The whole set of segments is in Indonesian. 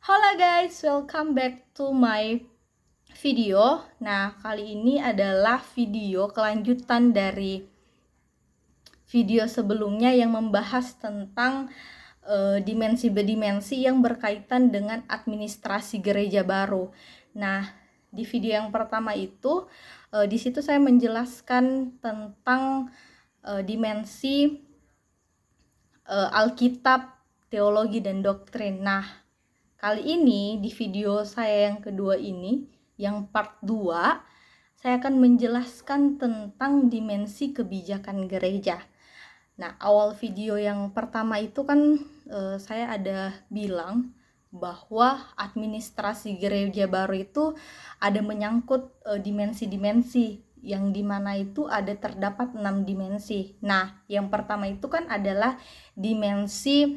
Halo guys, welcome back to my video. Nah, kali ini adalah video kelanjutan dari video sebelumnya yang membahas tentang dimensi-dimensi yang berkaitan dengan administrasi gereja baru. Nah, di video yang pertama itu, di situ saya menjelaskan tentang dimensi Alkitab, teologi, dan doktrin. Nah, kali ini di video saya yang kedua ini, yang part 2, saya akan menjelaskan tentang dimensi kebijakan gereja. Nah, awal video yang pertama itu kan saya ada bilang bahwa administrasi gereja baru itu ada menyangkut dimensi-dimensi yang dimana itu ada terdapat 6 dimensi. Nah, yang pertama itu kan adalah dimensi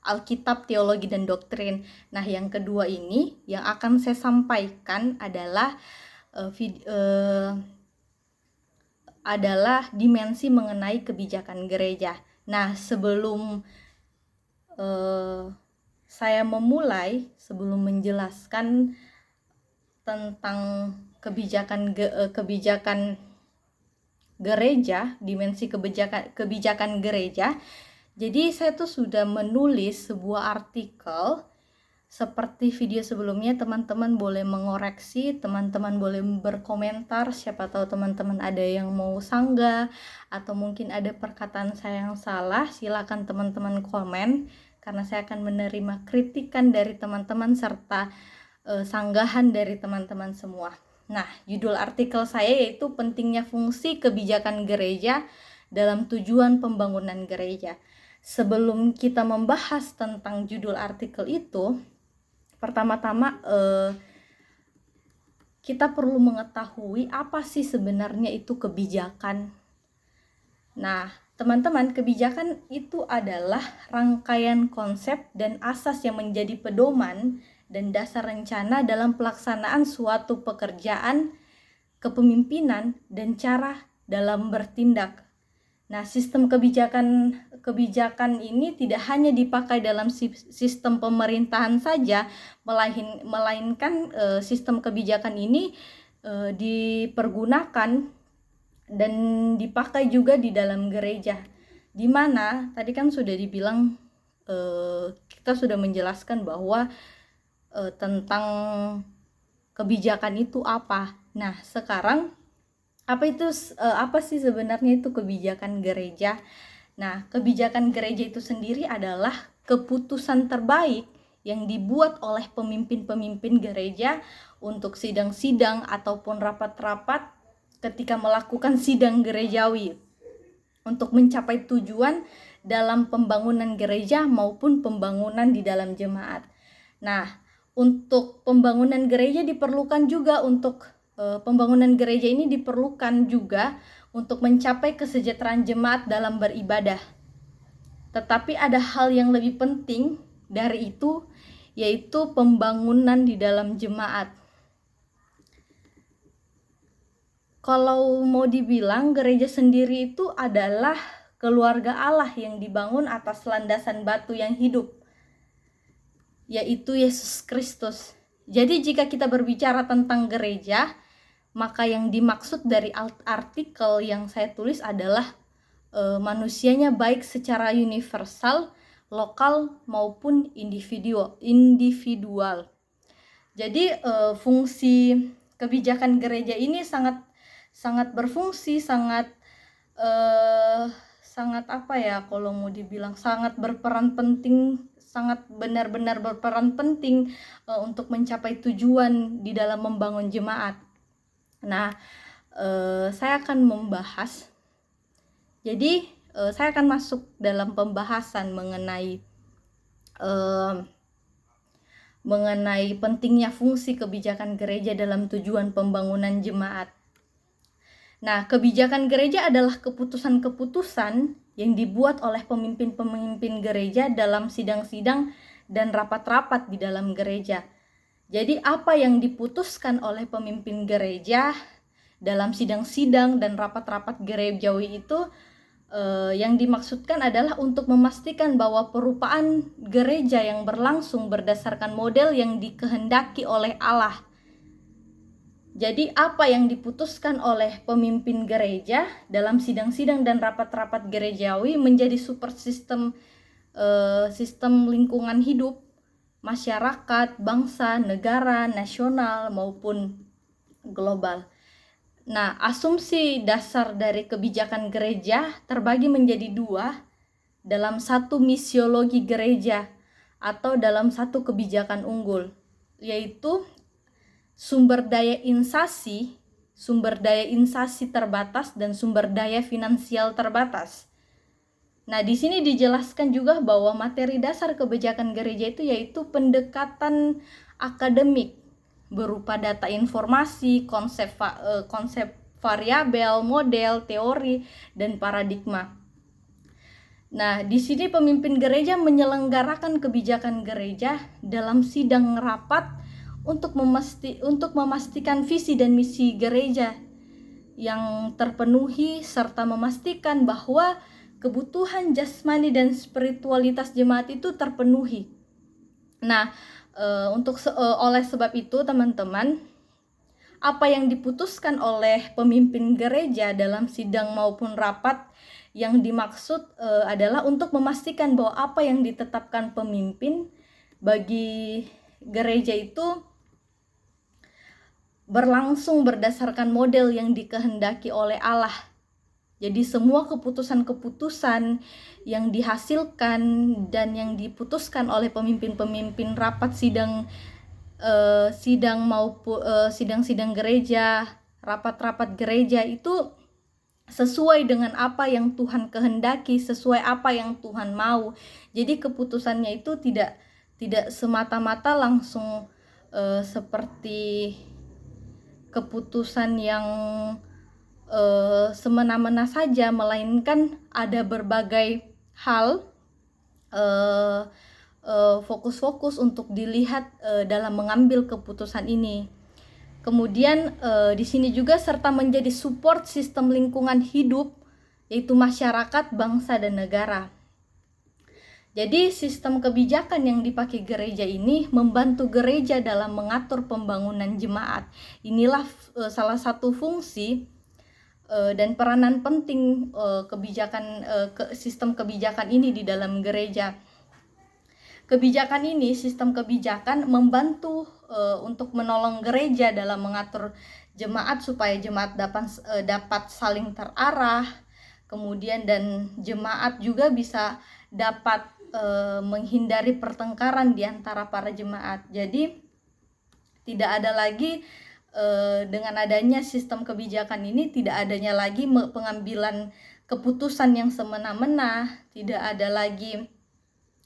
Alkitab, teologi, dan doktrin. Nah, yang kedua ini yang akan saya sampaikan adalah dimensi mengenai kebijakan gereja. Nah, sebelum saya memulai, sebelum menjelaskan tentang kebijakan gereja, dimensi kebijakan gereja, jadi saya tuh sudah menulis sebuah artikel. Seperti video sebelumnya, teman-teman boleh mengoreksi, teman-teman boleh berkomentar, siapa tahu teman-teman ada yang mau sanggah atau mungkin ada perkataan saya yang salah, silakan teman-teman komen karena saya akan menerima kritikan dari teman-teman serta sanggahan dari teman-teman semua. Nah, judul artikel saya yaitu pentingnya fungsi kebijakan gereja dalam tujuan pembangunan gereja. Sebelum kita membahas tentang judul artikel itu, pertama-tama kita perlu mengetahui apa sih sebenarnya itu kebijakan. Nah, teman-teman, kebijakan itu adalah rangkaian konsep dan asas yang menjadi pedoman dan dasar rencana dalam pelaksanaan suatu pekerjaan, kepemimpinan, dan cara dalam bertindak. Nah, sistem kebijakan ini tidak hanya dipakai dalam sistem pemerintahan saja, melainkan sistem kebijakan ini dipergunakan dan dipakai juga di dalam gereja. Di mana tadi kan sudah dibilang, kita sudah menjelaskan bahwa tentang kebijakan itu apa. Nah, sekarang apa sih sebenarnya itu kebijakan gereja? Nah, kebijakan gereja itu sendiri adalah keputusan terbaik yang dibuat oleh pemimpin-pemimpin gereja untuk sidang-sidang ataupun rapat-rapat ketika melakukan sidang gerejawi untuk mencapai tujuan dalam pembangunan gereja maupun pembangunan di dalam jemaat. Nah, untuk pembangunan gereja diperlukan juga pembangunan gereja ini diperlukan juga untuk mencapai kesejahteraan jemaat dalam beribadah. Tetapi ada hal yang lebih penting dari itu, yaitu pembangunan di dalam jemaat. Kalau mau dibilang, gereja sendiri itu adalah keluarga Allah yang dibangun atas landasan batu yang hidup, yaitu Yesus Kristus. Jadi jika kita berbicara tentang gereja, maka yang dimaksud dari artikel yang saya tulis adalah manusianya baik secara universal, lokal maupun individual. Jadi fungsi kebijakan gereja ini sangat berfungsi, sangat apa ya, kalau mau dibilang sangat berperan penting, sangat benar-benar berperan penting untuk mencapai tujuan di dalam membangun jemaat. Nah, saya akan membahas. Jadi, saya akan masuk dalam pembahasan mengenai pentingnya fungsi kebijakan gereja dalam tujuan pembangunan jemaat. Nah, kebijakan gereja adalah keputusan-keputusan yang dibuat oleh pemimpin-pemimpin gereja dalam sidang-sidang dan rapat-rapat di dalam gereja. Jadi apa yang diputuskan oleh pemimpin gereja dalam sidang-sidang dan rapat-rapat gerejawi itu Yang dimaksudkan adalah untuk memastikan bahwa perupaan gereja yang berlangsung berdasarkan model yang dikehendaki oleh Allah. Jadi apa yang diputuskan oleh pemimpin gereja dalam sidang-sidang dan rapat-rapat gerejawi menjadi super sistem lingkungan hidup masyarakat, bangsa, negara, nasional maupun global. Nah, asumsi dasar dari kebijakan gereja terbagi menjadi dua dalam satu misiologi gereja atau dalam satu kebijakan unggul, yaitu sumber daya insasi terbatas dan sumber daya finansial terbatas. Nah, di sini dijelaskan juga bahwa materi dasar kebijakan gereja itu yaitu pendekatan akademik berupa data informasi, konsep variabel, model, teori, dan paradigma. Nah, di sini pemimpin gereja menyelenggarakan kebijakan gereja dalam sidang rapat untuk memastikan visi dan misi gereja yang terpenuhi serta memastikan bahwa kebutuhan jasmani dan spiritualitas jemaat itu terpenuhi. Nah, oleh sebab itu teman-teman, apa yang diputuskan oleh pemimpin gereja dalam sidang maupun rapat yang dimaksud adalah untuk memastikan bahwa apa yang ditetapkan pemimpin bagi gereja itu berlangsung berdasarkan model yang dikehendaki oleh Allah. Jadi semua keputusan-keputusan yang dihasilkan dan yang diputuskan oleh pemimpin-pemimpin rapat sidang-sidang gereja, rapat-rapat gereja itu sesuai dengan apa yang Tuhan kehendaki, sesuai apa yang Tuhan mau. Jadi keputusannya itu tidak semata-mata langsung seperti keputusan yang semena-mena saja, melainkan ada berbagai hal fokus-fokus untuk dilihat dalam mengambil keputusan ini. Kemudian di sini juga serta menjadi support sistem lingkungan hidup, yaitu masyarakat, bangsa, dan negara. Jadi sistem kebijakan yang dipakai gereja ini membantu gereja dalam mengatur pembangunan jemaat. Inilah salah satu fungsi dan peranan penting sistem kebijakan ini di dalam gereja. Sistem kebijakan membantu untuk menolong gereja dalam mengatur jemaat supaya jemaat dapat saling terarah, kemudian dan jemaat juga bisa dapat menghindari pertengkaran di antara para jemaat. Jadi tidak ada lagi dengan adanya sistem kebijakan ini, tidak adanya lagi pengambilan keputusan yang semena-mena, tidak ada lagi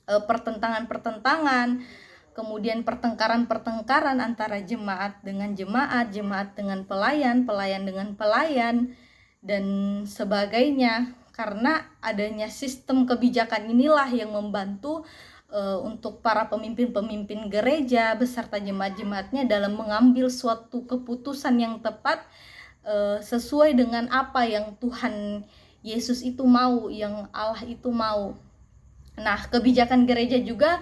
pertentangan-pertentangan, kemudian pertengkaran-pertengkaran antara jemaat dengan jemaat, jemaat dengan pelayan, pelayan dengan pelayan, dan sebagainya. Karena adanya sistem kebijakan inilah yang membantu untuk para pemimpin-pemimpin gereja beserta jemaat-jemaatnya dalam mengambil suatu keputusan yang tepat sesuai dengan apa yang Tuhan Yesus itu mau, yang Allah itu mau. Nah, kebijakan gereja juga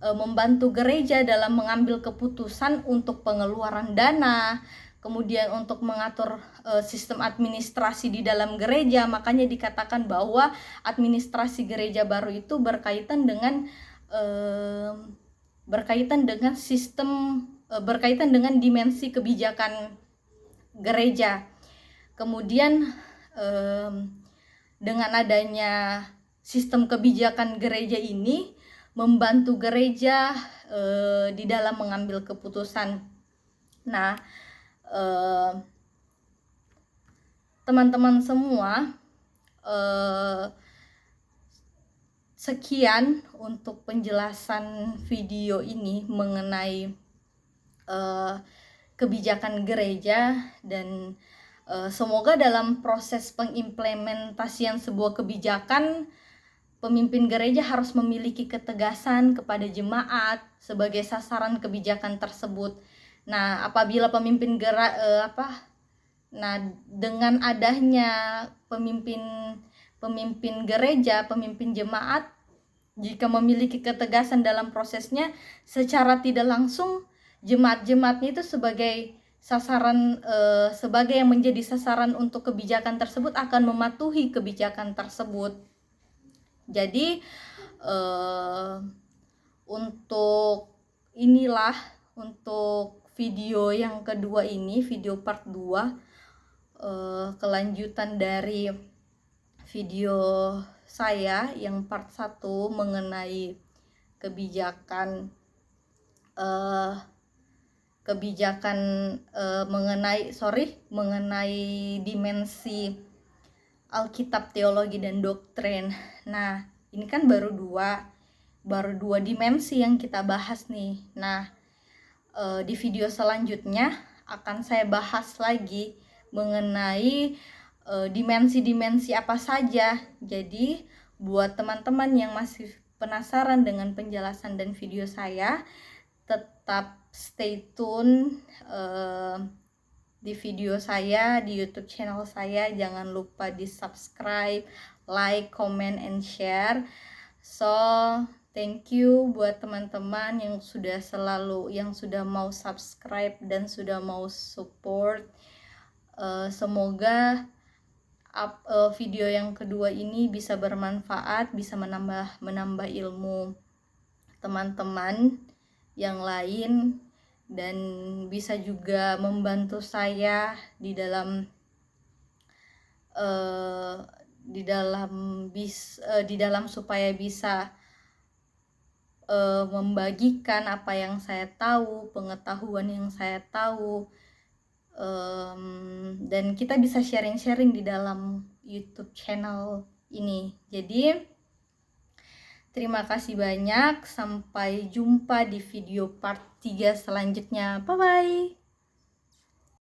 membantu gereja dalam mengambil keputusan untuk pengeluaran dana, kemudian untuk mengatur sistem administrasi di dalam gereja. Makanya dikatakan bahwa administrasi gereja baru itu berkaitan dengan dimensi kebijakan gereja. Kemudian dengan adanya sistem kebijakan gereja ini membantu gereja di dalam mengambil keputusan. Nah, teman-teman semua, sekian untuk penjelasan video ini mengenai kebijakan gereja, dan semoga dalam proses pengimplementasian sebuah kebijakan, pemimpin gereja harus memiliki ketegasan kepada jemaat sebagai sasaran kebijakan tersebut. Nah, apabila dengan adanya pemimpin pemimpin gereja, pemimpin jemaat, jika memiliki ketegasan dalam prosesnya, secara tidak langsung jemaat-jemaatnya itu sebagai sasaran, sebagai yang menjadi sasaran untuk kebijakan tersebut akan mematuhi kebijakan tersebut. Jadi untuk video yang kedua ini, video part 2, kelanjutan dari video saya yang part 1 mengenai kebijakan mengenai dimensi Alkitab, teologi dan doktrin. Nah, ini kan baru dua dimensi yang kita bahas nih. Nah, di video selanjutnya akan saya bahas lagi mengenai dimensi-dimensi apa saja. Jadi buat teman-teman yang masih penasaran dengan penjelasan dan video saya, tetap stay tune di video saya di YouTube channel saya. Jangan lupa di subscribe, like, comment, and share. So thank you buat teman-teman yang sudah mau subscribe dan sudah mau support. Semoga video yang kedua ini bisa bermanfaat, bisa menambah ilmu teman-teman yang lain, dan bisa juga membantu saya di dalam supaya bisa membagikan apa yang saya tahu, pengetahuan yang saya tahu, dan kita bisa sharing-sharing di dalam YouTube channel ini. Jadi terima kasih banyak, sampai jumpa di video part 3 selanjutnya. Bye bye.